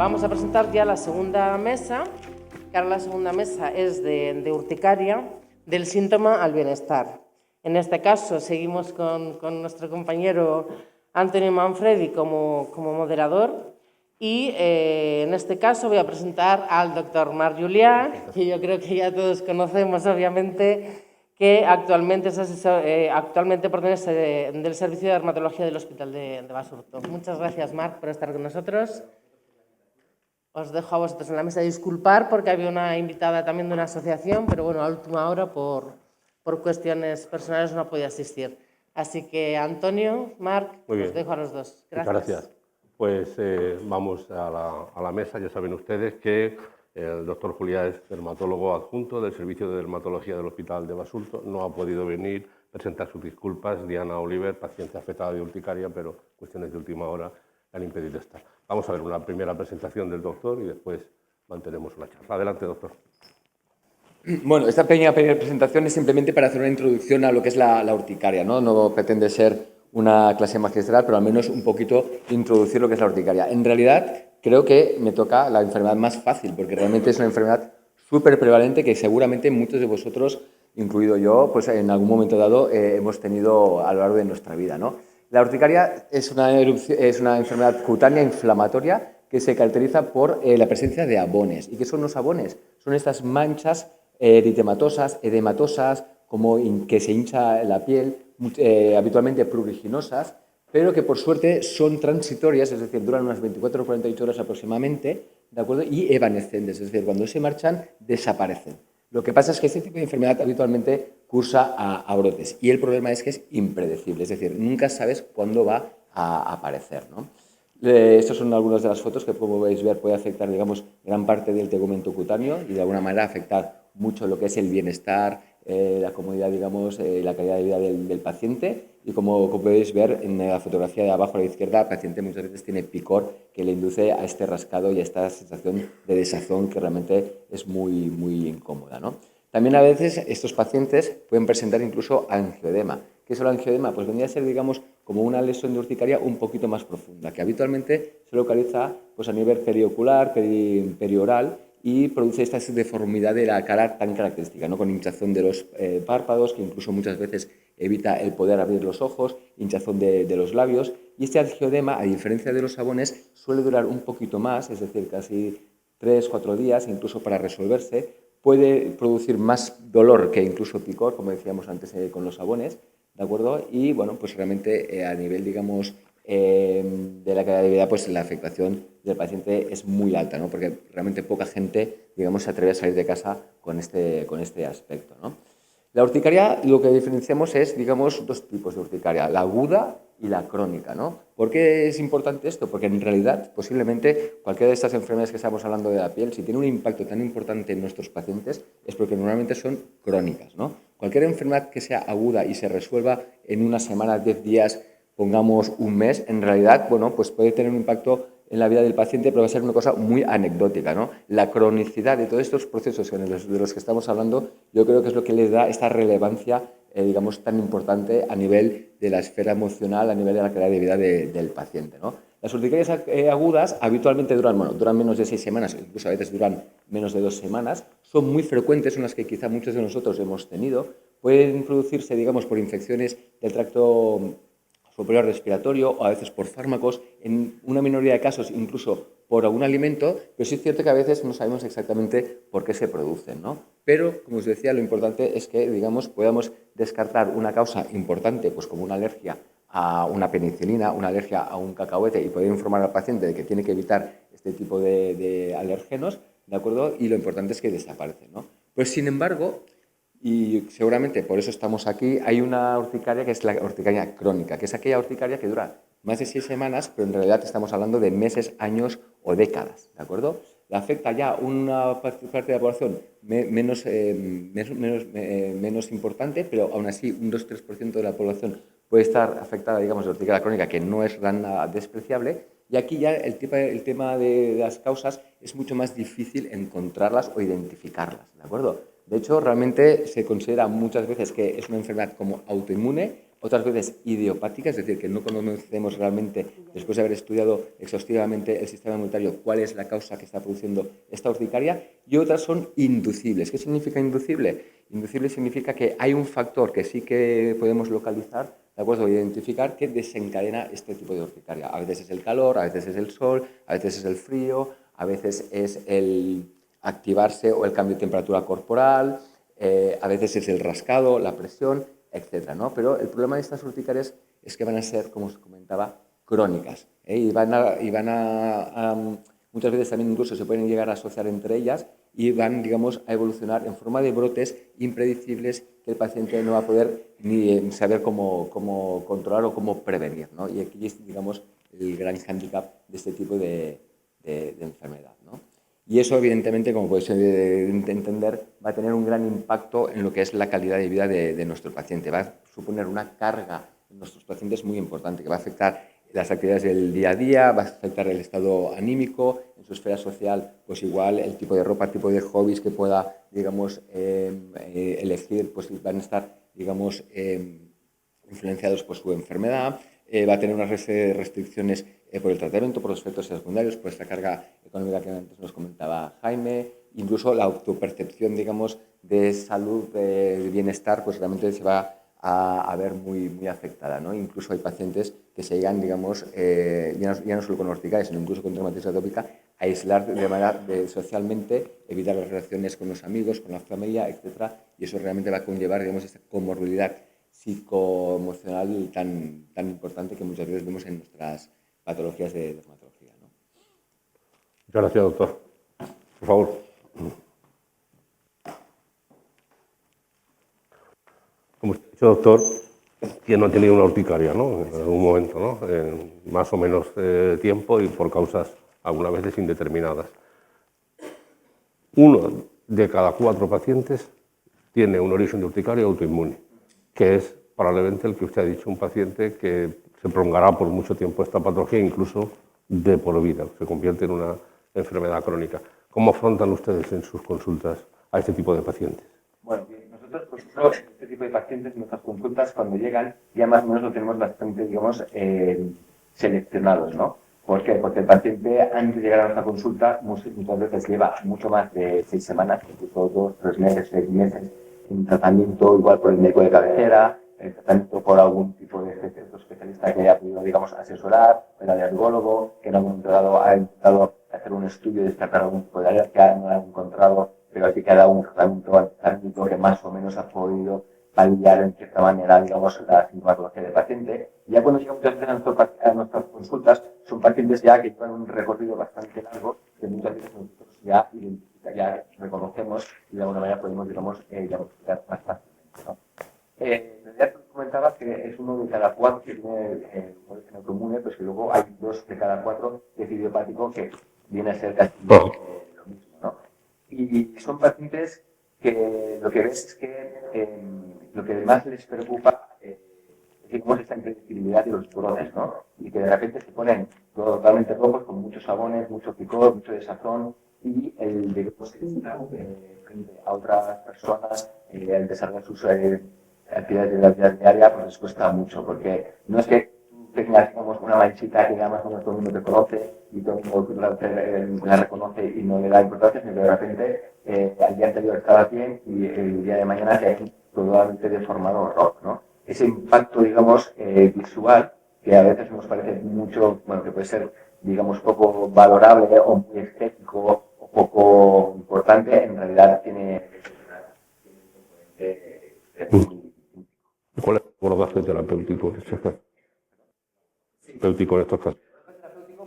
vamos a presentar ya la segunda mesa, que ahora la segunda mesa es de urticaria, del síntoma al bienestar. En este caso seguimos con nuestro compañero Antonio Manfredi como moderador y en este caso voy a presentar al doctor Marc Julià, que yo creo que ya todos conocemos obviamente, que actualmente pertenece del Servicio de Dermatología del Hospital de Basurto. Muchas gracias, Marc, por estar con nosotros. Os dejo a vosotros en la mesa. Disculpar porque había una invitada también de una asociación, pero bueno, a última hora por cuestiones personales no podía asistir. Así que Antonio, Marc, os dejo a los dos. Gracias. Muchas gracias. Pues vamos a la mesa. Ya saben ustedes que el doctor Julià es dermatólogo adjunto del Servicio de Dermatología del Hospital de Basurto. No ha podido venir, presentar sus disculpas. Diana Oliver, paciente afectada de urticaria, pero cuestiones de última hora le han impedido estar. Vamos a ver una primera presentación del doctor y después mantenemos una charla. Adelante, doctor. Bueno, esta pequeña presentación es simplemente para hacer una introducción a lo que es la urticaria, ¿no? No pretende ser una clase magistral, pero al menos un poquito introducir lo que es la urticaria. En realidad, creo que me toca la enfermedad más fácil, porque realmente es una enfermedad súper prevalente que seguramente muchos de vosotros, incluido yo, pues en algún momento dado hemos tenido a lo largo de nuestra vida, ¿no? La urticaria es una enfermedad cutánea inflamatoria que se caracteriza por la presencia de abones. ¿Y qué son los abones? Son estas manchas eritematosas, edematosas, como que se hincha la piel, habitualmente pruriginosas, pero que por suerte son transitorias, es decir, duran unas 24 o 48 horas aproximadamente, ¿de acuerdo? Y evanescentes, es decir, cuando se marchan, desaparecen. Lo que pasa es que este tipo de enfermedad habitualmente cursa a brotes y el problema es que es impredecible, es decir, nunca sabes cuándo va a aparecer, ¿no? Estas son algunas de las fotos que, como podéis ver, puede afectar, digamos, gran parte del tegumento cutáneo y de alguna manera afectar mucho lo que es el bienestar, la comodidad, digamos, la calidad de vida del paciente. Y como podéis ver en la fotografía de abajo a la izquierda, el paciente muchas veces tiene picor que le induce a este rascado y a esta sensación de desazón que realmente es muy, muy incómoda, ¿no? También a veces estos pacientes pueden presentar incluso angioedema. ¿Qué es el angioedema? Pues vendría a ser, digamos, como una lesión de urticaria un poquito más profunda, que habitualmente se localiza pues, a nivel periocular, perioral, y produce esta deformidad de la cara tan característica, ¿no? Con hinchazón de los párpados, que incluso muchas veces evita el poder abrir los ojos, hinchazón de los labios. Y este angioedema, a diferencia de los abones, suele durar un poquito más, es decir, casi 3-4 días, incluso para resolverse. Puede producir más dolor que incluso picor, como decíamos antes con los abones, ¿de acuerdo? Y bueno, pues realmente a nivel, digamos, de la calidad de vida, pues la afectación del paciente es muy alta, ¿no? Porque realmente poca gente, digamos, se atreve a salir de casa con este aspecto, ¿no? La urticaria, lo que diferenciamos es, digamos, dos tipos de urticaria, la aguda y la crónica, ¿no? ¿Por qué es importante esto? Porque en realidad, posiblemente, cualquiera de estas enfermedades que estamos hablando de la piel, si tiene un impacto tan importante en nuestros pacientes, es porque normalmente son crónicas, ¿no? Cualquier enfermedad que sea aguda y se resuelva en una semana, 10 días, pongamos un mes, en realidad, bueno, pues puede tener un impacto en la vida del paciente, pero va a ser una cosa muy anecdótica, ¿no? La cronicidad de todos estos procesos de los que estamos hablando, yo creo que es lo que les da esta relevancia, digamos, tan importante a nivel de la esfera emocional, a nivel de la calidad de vida del paciente, ¿no? Las urticarias agudas habitualmente duran menos de 6 semanas, incluso a veces duran menos de 2 semanas, son muy frecuentes, son las que quizá muchos de nosotros hemos tenido, pueden producirse, digamos, por infecciones del tracto superior respiratorio o a veces por fármacos, en una minoría de casos incluso por algún alimento, pero sí es cierto que a veces no sabemos exactamente por qué se producen, ¿no? Pero, como os decía, lo importante es que, digamos, podamos descartar una causa importante, pues como una alergia a una penicilina, una alergia a un cacahuete y poder informar al paciente de que tiene que evitar este tipo de alérgenos, ¿de acuerdo? Y lo importante es que desaparecen, ¿no? Pues, sin embargo, y seguramente por eso estamos aquí, hay una urticaria que es la urticaria crónica, que es aquella urticaria que dura más de 6 semanas, pero en realidad estamos hablando de meses, años o décadas, ¿de acuerdo? Le afecta ya una parte de la población menos importante, pero aún así un 2-3% de la población puede estar afectada, digamos, de urticaria crónica, que no es tan despreciable. Y aquí ya el tema de las causas es mucho más difícil encontrarlas o identificarlas, ¿de acuerdo? De hecho, realmente se considera muchas veces que es una enfermedad como autoinmune otras veces idiopáticas, es decir, que no conocemos realmente, después de haber estudiado exhaustivamente el sistema inmunitario, cuál es la causa que está produciendo esta urticaria, y otras son inducibles. ¿Qué significa inducible? Inducible significa que hay un factor que sí que podemos localizar, ¿de acuerdo? Identificar que desencadena este tipo de urticaria. A veces es el calor, a veces es el sol, a veces es el frío, a veces es el activarse o el cambio de temperatura corporal, a veces es el rascado, la presión, etcétera, ¿no? Pero el problema de estas urticarias es que van a ser, como os comentaba, crónicas, y muchas veces también incluso se pueden llegar a asociar entre ellas y van, digamos, a evolucionar en forma de brotes impredecibles que el paciente no va a poder ni saber cómo controlar o cómo prevenir, ¿no? Y aquí es, digamos, el gran hándicap de este tipo de enfermedad, ¿no? Y eso, evidentemente, como podéis entender, va a tener un gran impacto en lo que es la calidad de vida de nuestro paciente. Va a suponer una carga en nuestros pacientes muy importante, que va a afectar las actividades del día a día, va a afectar el estado anímico, en su esfera social, pues igual el tipo de ropa, el tipo de hobbies que pueda, digamos, elegir, pues van a estar, digamos, influenciados por su enfermedad. Va a tener unas restricciones por el tratamiento, por los efectos secundarios, por esta carga económica que antes nos comentaba Jaime, incluso la autopercepción, digamos, de salud, de bienestar, pues realmente se va a ver muy afectada, ¿no? Incluso hay pacientes que se llegan, digamos, ya no solo con urticaria, sino incluso con dermatitis atópica, a aislar de manera socialmente, evitar las relaciones con los amigos, con la familia, etcétera, y eso realmente va a conllevar, digamos, esta comorbilidad psicoemocional tan importante que muchas veces vemos en nuestras patologías de dermatología, ¿no? Muchas gracias, doctor. Por favor. Como usted ha dicho, doctor, ¿quién no ha tenido una urticaria, ¿no? En algún momento, ¿no? En más o menos tiempo y por causas algunas veces indeterminadas. 1 de cada 4 pacientes tiene un origen de urticaria autoinmune, que es probablemente el que usted ha dicho, un paciente que se prolongará por mucho tiempo esta patología, incluso de por vida, se convierte en una enfermedad crónica. ¿Cómo afrontan ustedes en sus consultas a este tipo de pacientes? Bueno, nosotros, por ejemplo, este tipo de pacientes, en nuestras consultas, cuando llegan, ya más o menos lo tenemos bastante, digamos, seleccionados, ¿no? ¿Por qué? Porque el paciente, antes de llegar a nuestra consulta, muchas veces lleva mucho más de 6 semanas, incluso 2, 3 meses, 6 meses, en tratamiento, igual por el médico de cabecera, el tratamiento por algún tipo de especialista que haya podido, digamos, asesorar, el alergólogo, que en algún momento dado ha intentado hacer un estudio y descartar algún tipo de alergia, no lo ha encontrado, pero aquí que ha dado un tratamiento que más o menos ha podido validar en cierta manera, digamos, la sintomatología del paciente. Y ya cuando llegamos a nuestras consultas, son pacientes ya que llevan un recorrido bastante largo, que muchas veces nosotros ya reconocemos y de alguna manera podemos, digamos, diagnosticar más fácilmente, ¿no? Ya te comentaba que es 1 de cada 4 que tiene el origen autoinmune, pues que luego hay 2 de cada 4 que es idiopático, que viene a ser casi lo mismo, ¿no? Y son pacientes que lo que ves es que lo que más les preocupa es esta impredecibilidad de los brotes, ¿no? Y que de repente se ponen totalmente rojos, con muchos sabones, mucho picor, mucho desazón, y el de frente a otras personas, el desarrollar sus actividades de la vida diaria, pues les cuesta mucho, porque no es que tengas, digamos, una manchita que además todo el mundo te conoce y todo el mundo la reconoce y no le da importancia, sino que de repente al día anterior estaba bien y el día de mañana te hay totalmente deformado rojo, ¿no? Ese impacto, digamos, visual, que a veces nos parece mucho, bueno, que puede ser, digamos, poco valorable o muy estético o poco importante, en realidad tiene ¿Cuál es el abordaje terapéutico en estos casos?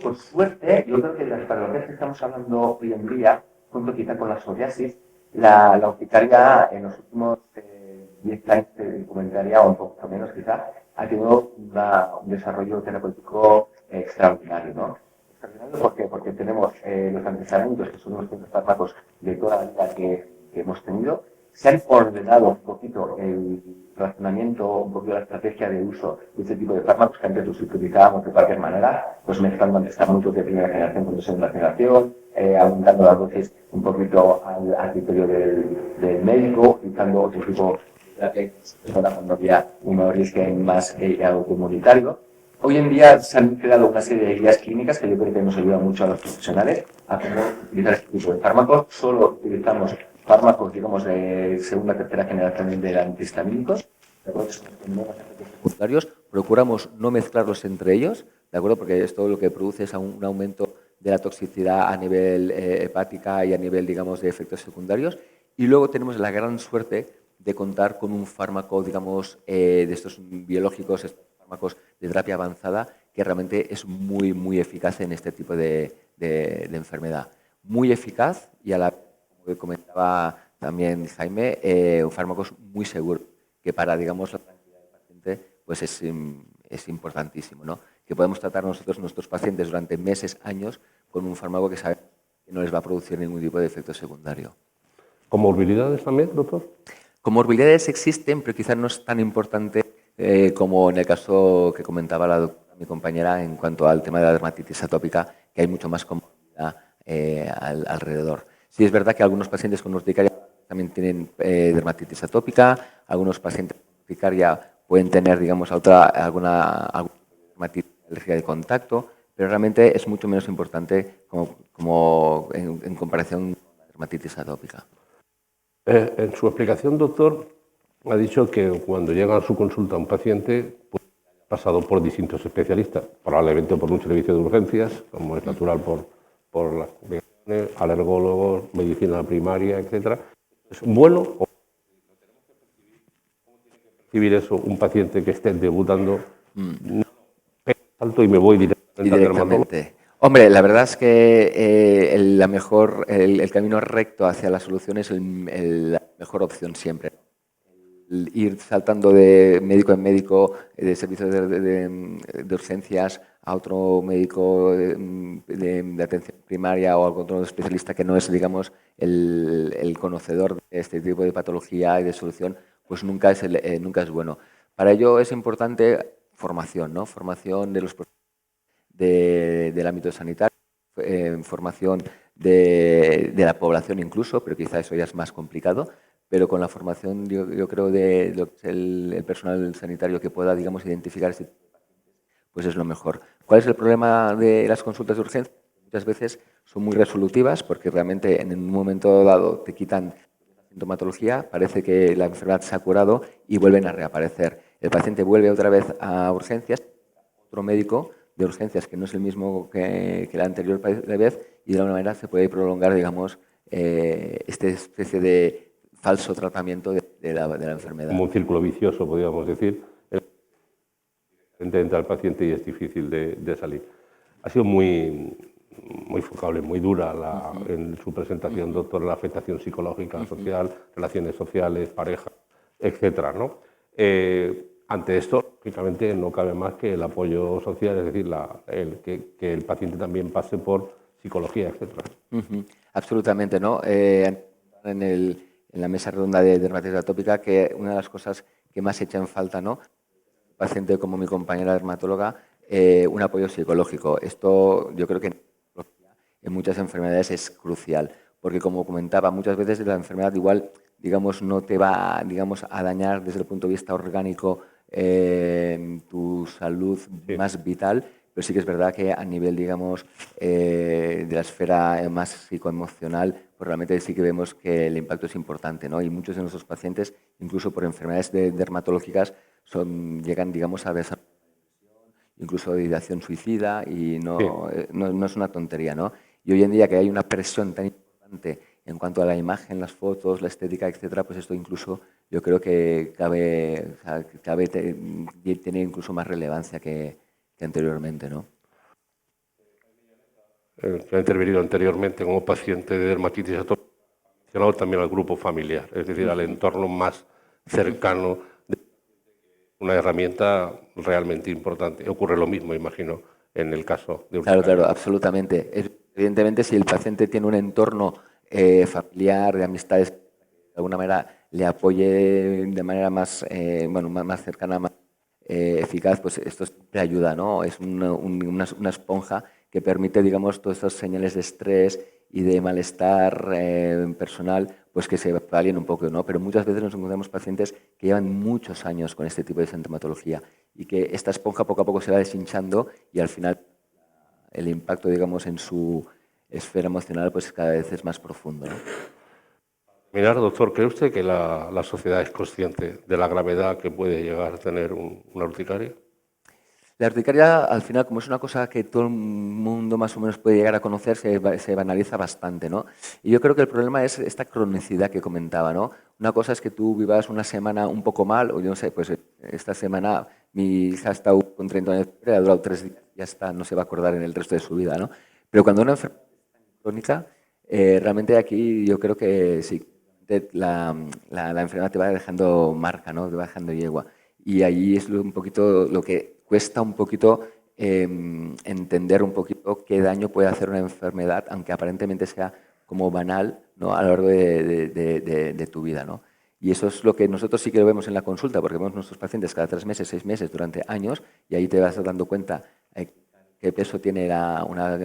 Por suerte, yo creo que las patologías que estamos hablando hoy en día, junto quizá con la psoriasis, la urticaria en los últimos 10 años, te comentaría, o un poco menos quizá, ha tenido un desarrollo terapéutico extraordinario, ¿no? Extraordinario, ¿por qué? Porque tenemos los antecedentes, que son los fármacos de toda la vida que hemos tenido. Se han ordenado un poquito el razonamiento, un poquito la estrategia de uso de este tipo de fármacos que antes los utilizábamos de cualquier manera, pues mezclando medicamentos de primera generación con de segunda generación, aumentando las dosis un poquito al criterio del médico, utilizando otro tipo es cuando había un origen más comunitario. Hoy en día se han creado una serie de guías clínicas que yo creo que nos ayuda mucho a los profesionales a cómo utilizar este tipo de fármacos. Solo utilizamos fármacos, digamos, de segunda, tercera generación de antihistamínicos. ¿De acuerdo? Secundarios, procuramos no mezclarlos entre ellos, ¿de acuerdo? Porque esto lo que produce es un aumento de la toxicidad a nivel hepática y a nivel, digamos, de efectos secundarios. Y luego tenemos la gran suerte de contar con un fármaco, digamos, de estos biológicos, estos fármacos de terapia avanzada, que realmente es muy, muy eficaz en este tipo de enfermedad. Muy eficaz y a la, como comentaba también Jaime, fármacos muy seguros, que para, digamos, la tranquilidad del paciente pues es importantísimo, ¿no? Que podemos tratar nosotros nuestros pacientes durante meses, años, con un fármaco que sabemos que no les va a producir ningún tipo de efecto secundario. ¿Comorbilidades también, doctor? Comorbilidades existen, pero quizás no es tan importante como en el caso que comentaba mi compañera en cuanto al tema de la dermatitis atópica, que hay mucho más comorbilidad alrededor. Sí es verdad que algunos pacientes con urticaria también tienen dermatitis atópica, algunos pacientes con urticaria pueden tener, digamos, alguna dermatitis alérgica de contacto, pero realmente es mucho menos importante como en comparación con la dermatitis atópica. En su explicación, doctor, ha dicho que cuando llega a su consulta un paciente, pues, ha pasado por distintos especialistas, probablemente por un servicio de urgencias, como es natural por las complicaciones, alergólogos, medicina primaria, etc. ¿Es bueno o percibir eso un paciente que esté debutando? No, salto y me voy directamente al dermatólogo. Hombre, la verdad es que el camino recto hacia la solución es la mejor opción siempre. Ir saltando de médico en médico, de servicios de urgencias a otro médico de atención primaria o a otro especialista que no es, digamos, el conocedor de este tipo de patología y de solución, pues nunca es bueno. Para ello es importante formación, ¿no? Formación de los del ámbito sanitario, formación de la población incluso, pero quizá eso ya es más complicado, pero con la formación yo creo de lo que es el personal sanitario que pueda, digamos, identificar este tipo de pacientes, pues es lo mejor. ¿Cuál es el problema de las consultas de urgencia? Muchas veces son muy resolutivas porque realmente en un momento dado te quitan la sintomatología, parece que la enfermedad se ha curado y vuelven a reaparecer. El paciente vuelve otra vez a urgencias, otro médico de urgencias que no es el mismo que la anterior vez y de alguna manera se puede prolongar, digamos, esta especie de falso tratamiento de la enfermedad. Como un círculo vicioso, podríamos decir. Entra el paciente y es difícil de salir. Ha sido muy focable, muy dura en su presentación, doctor, la afectación psicológica, social, relaciones sociales, pareja, etcétera, ¿no? Ante esto, lógicamente, no cabe más que el apoyo social, es decir, que el paciente también pase por psicología, etcétera. Absolutamente, ¿no? En la mesa redonda de dermatitis atópica, que una de las cosas que más echa en falta, ¿no? Paciente como mi compañera dermatóloga, un apoyo psicológico. Esto yo creo que en muchas enfermedades es crucial, porque como comentaba, muchas veces la enfermedad igual, digamos, no te va, digamos, a dañar desde el punto de vista orgánico tu salud más vital, pero sí que es verdad que a nivel, digamos, de la esfera más psicoemocional, pues realmente sí que vemos que el impacto es importante, ¿no? Y muchos de nuestros pacientes, incluso por enfermedades dermatológicas, llegan, digamos, a desarrollar incluso de ideación suicida y no es una tontería, ¿no? Y hoy en día que hay una presión tan importante en cuanto a la imagen, las fotos, la estética, etcétera, pues esto incluso yo creo que tiene incluso más relevancia que anteriormente, ¿no? Que ha intervenido anteriormente como paciente de dermatitis atópica, ha mencionado también al grupo familiar, es decir, al entorno más cercano, una herramienta realmente importante. Ocurre lo mismo, imagino, en el caso de urticaria. Claro, absolutamente. Evidentemente, si el paciente tiene un entorno familiar, de amistades, de alguna manera le apoye de manera más, más cercana, más eficaz, pues esto siempre ayuda, ¿no? Es una esponja que permite, digamos, todas estas señales de estrés y de malestar personal, pues que se palien un poco, ¿no? Pero muchas veces nos encontramos pacientes que llevan muchos años con este tipo de sintomatología y que esta esponja poco a poco se va deshinchando y al final el impacto, digamos, en su esfera emocional pues cada vez es más profundo, ¿no? Mirar, doctor, ¿cree usted que la sociedad es consciente de la gravedad que puede llegar a tener una urticaria? La urticaria, al final, como es una cosa que todo el mundo más o menos puede llegar a conocer, se banaliza bastante, ¿no? Y yo creo que el problema es esta cronicidad que comentaba, ¿no? Una cosa es que tú vivas una semana un poco mal, o yo no sé, pues esta semana mi hija ha estado con 30 años de fiebre, ha durado 3 días, ya está, no se va a acordar en el resto de su vida, ¿no? Pero cuando una enfermedad crónica, realmente aquí yo creo que sí, la enfermedad te va dejando marca, ¿no? Te va dejando yegua. Y ahí es un poquito lo que cuesta un poquito entender un poquito qué daño puede hacer una enfermedad, aunque aparentemente sea como banal, ¿no? A lo largo de tu vida, ¿no? Y eso es lo que nosotros sí que lo vemos en la consulta, porque vemos nuestros pacientes cada 3 meses, 6 meses, durante años, y ahí te vas dando cuenta qué peso tiene una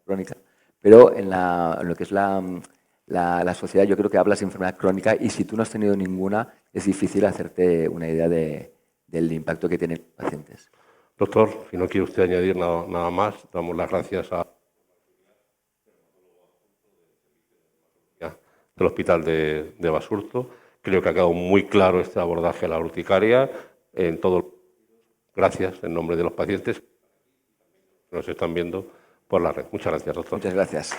crónica. Pero en lo que es la sociedad, yo creo que hablas de enfermedad crónica y si tú no has tenido ninguna, es difícil hacerte una idea del impacto que tienen los pacientes. Doctor, si no quiere usted añadir nada más, damos las gracias del Hospital de Basurto. Creo que ha quedado muy claro este abordaje a la urticaria en todo. Gracias en nombre de los pacientes que nos están viendo por la red. Muchas gracias, doctor. Muchas gracias.